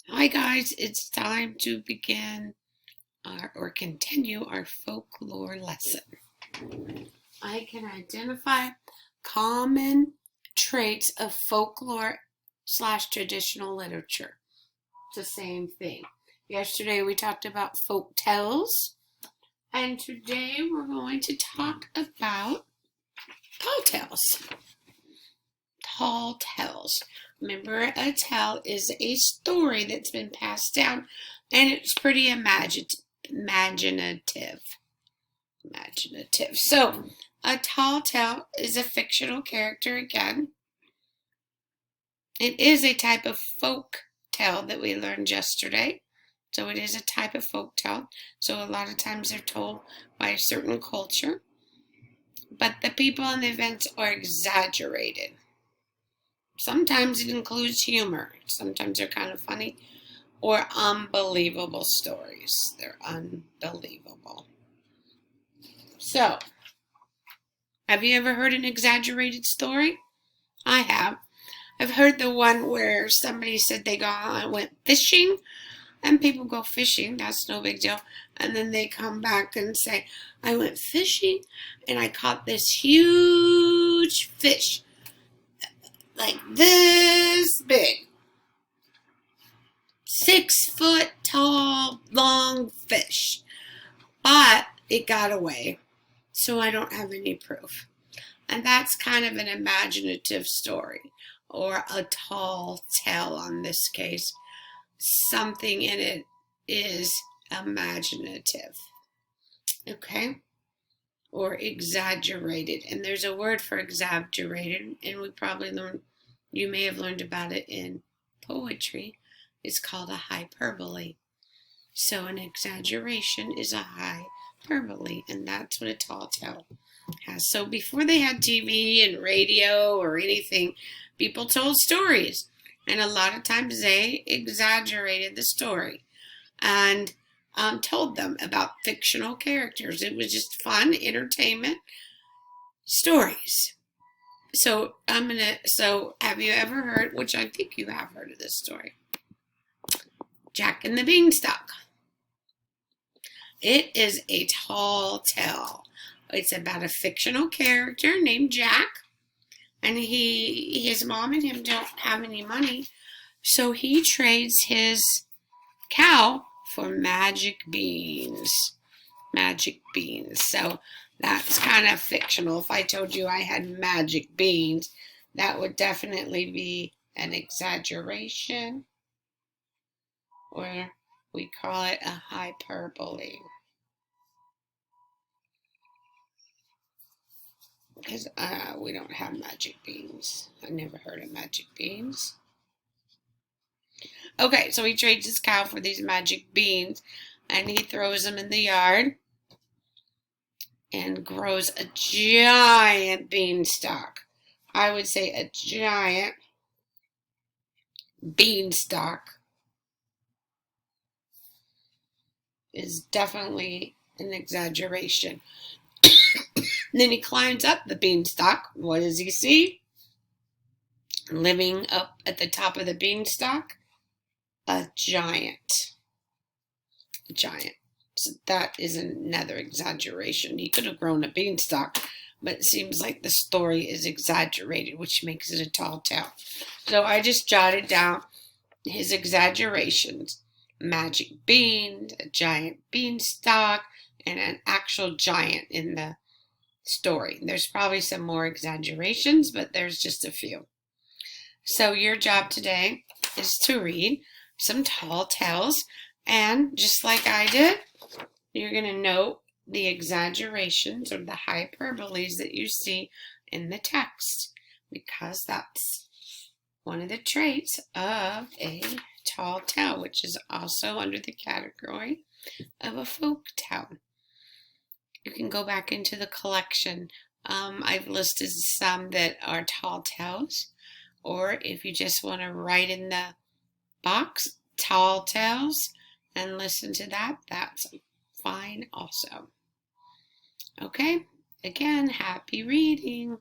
Hi guys, it's time to begin or continue our folklore lesson. I can identify common traits of folklore slash traditional literature. It's the same thing. Yesterday we talked about folk tales, and today we're going to talk about tall tales. Tall tales. Remember, a tale is a story that's been passed down, and it's pretty imaginative. So, a tall tale is a fictional character again. It is a type of folk tale that we learned yesterday. So it is a type of folk tale. So a lot of times they're told by a certain culture. But the people and the events are exaggerated. Sometimes it includes humor. Sometimes they're kind of funny or unbelievable stories. They're unbelievable. So, have you ever heard an exaggerated story? I have. I've heard the one where somebody said they went fishing, and people go fishing, that's no big deal. And then they come back and say, I went fishing and I caught this huge fish, like this big. 6 foot tall, long fish. But it got away, so I don't have any proof. And that's kind of an imaginative story, or a tall tale in this case. Something in it is imaginative, okay? Or exaggerated. And there's a word for exaggerated, and you may have learned about it in poetry. It's called a hyperbole. So an exaggeration is a hyperbole, and that's what a tall tale has. So before they had TV and radio or anything, people told stories. And a lot of times they exaggerated the story and told them about fictional characters. It was just fun, entertainment stories. So have you ever heard, which I think you have heard of this story, Jack and the Beanstalk? It is a tall tale. It's about a fictional character named Jack, and his mom and him don't have any money, so he trades his cow for magic beans. Magic beans. So that's kind of fictional. If I told you I had magic beans, that would definitely be an exaggeration, or we call it a hyperbole. Because we don't have magic beans. I never heard of magic beans. Okay, so he trades his cow for these magic beans, and he throws them in the yard and grows a giant beanstalk. I would say a giant beanstalk is definitely an exaggeration. Then he climbs up the beanstalk. What does he see? Living up at the top of the beanstalk, a giant. A giant. So that is another exaggeration. He could have grown a beanstalk, but it seems like the story is exaggerated, which makes it a tall tale. So I just jotted down his exaggerations. Magic beans, a giant beanstalk, and an actual giant in the story. There's probably some more exaggerations, but there's just a few. So your job today is to read some tall tales, and just like I did, you're going to note the exaggerations or the hyperboles that you see in the text, because that's one of the traits of a tall tale, which is also under the category of a folk tale. You can go back into the collection. I've listed some that are tall tales, or if you just want to write in the box tall tales and listen to that, that's fine also. Okay, again, happy reading.